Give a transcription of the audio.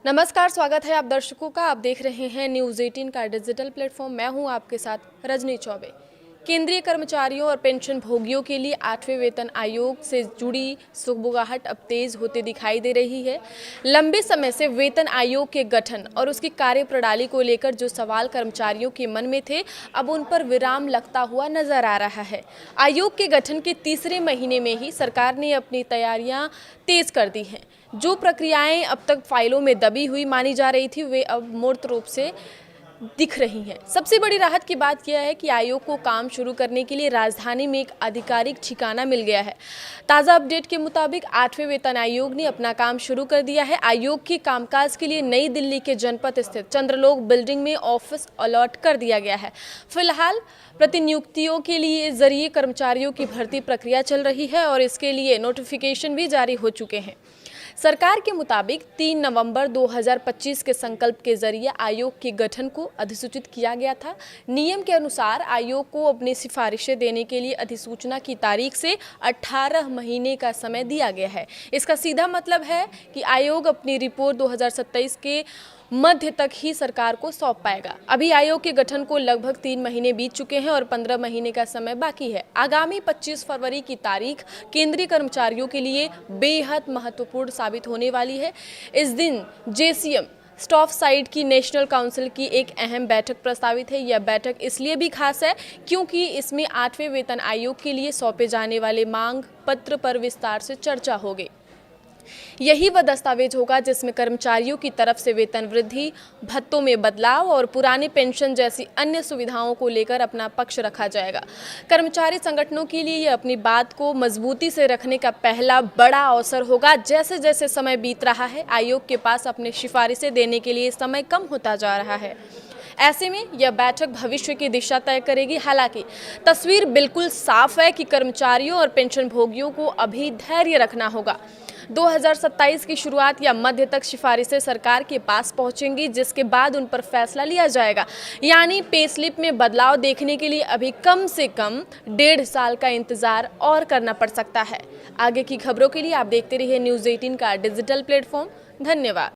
नमस्कार, स्वागत है आप दर्शकों का। आप देख रहे हैं न्यूज़ 18 का डिजिटल प्लेटफॉर्म। मैं हूं आपके साथ रजनी चौबे। केंद्रीय कर्मचारियों और पेंशन भोगियों के लिए 8वें वेतन आयोग से जुड़ी सुगबुगाहट अब तेज होते दिखाई दे रही है। लंबे समय से वेतन आयोग के गठन और उसकी कार्यप्रणाली को लेकर जो सवाल कर्मचारियों के मन में थे, अब उन पर विराम लगता हुआ नजर आ रहा है। आयोग के गठन के तीसरे महीने में ही सरकार ने अपनी तैयारियां तेज कर दी हैं। जो प्रक्रियाएं अब तक फाइलों में दबी हुई मानी जा रही थी, वे अब मूर्त रूप से दिख रही हैं। सबसे बड़ी राहत की बात यह है कि आयोग को काम शुरू करने के लिए राजधानी में एक आधिकारिक ठिकाना मिल गया है। ताज़ा अपडेट के मुताबिक 8वें वेतन आयोग ने अपना काम शुरू कर दिया है। आयोग के कामकाज के लिए नई दिल्ली के जनपद स्थित चंद्रलोक बिल्डिंग में ऑफिस अलॉट कर दिया गया है। फिलहाल प्रतिनियुक्तियों के लिए जरिए कर्मचारियों की भर्ती प्रक्रिया चल रही है और इसके लिए नोटिफिकेशन भी जारी हो चुके हैं। सरकार के मुताबिक 3 नवंबर 2025 के संकल्प के जरिए आयोग के गठन को अधिसूचित किया गया था। नियम के अनुसार आयोग को अपनी सिफारिशें देने के लिए अधिसूचना की तारीख से 18 महीने का समय दिया गया है। इसका सीधा मतलब है कि आयोग अपनी रिपोर्ट 2027 के मध्य तक ही सरकार को सौंप पाएगा। अभी आयोग के गठन को लगभग 3 महीने बीत चुके हैं और 15 महीने का समय बाकी है। आगामी 25 फरवरी की तारीख केंद्रीय कर्मचारियों के लिए बेहद महत्वपूर्ण साबित होने वाली है। इस दिन जेसीएम स्टाफ साइड की नेशनल काउंसिल की एक अहम बैठक प्रस्तावित है। यह बैठक इसलिए भी खास है क्योंकि इसमें 8वें वेतन आयोग के लिए सौंपे जाने वाले मांग पत्र पर विस्तार से चर्चा होगी। यही वह दस्तावेज होगा जिसमें कर्मचारियों की तरफ से वेतन वृद्धि, भत्तों में बदलाव और पुराने पेंशन जैसी अन्य सुविधाओं को लेकर अपना पक्ष रखा जाएगा। कर्मचारी संगठनों के लिए यह अपनी बात को मजबूती से रखने का पहला बड़ा अवसर होगा। जैसे जैसे समय बीत रहा है, आयोग के पास अपनी सिफारिशें देने के लिए समय कम होता जा रहा है। ऐसे में यह बैठक भविष्य की दिशा तय करेगी। हालांकि तस्वीर बिल्कुल साफ है कि कर्मचारियों और पेंशन भोगियों को अभी धैर्य रखना होगा। 2027 की शुरुआत या मध्य तक सिफारिशें सरकार के पास पहुंचेंगी, जिसके बाद उन पर फैसला लिया जाएगा। यानी पे स्लिप में बदलाव देखने के लिए अभी कम से कम 1.5 साल का इंतजार और करना पड़ सकता है। आगे की खबरों के लिए आप देखते रहिए न्यूज़ 18 का डिजिटल प्लेटफॉर्म। धन्यवाद।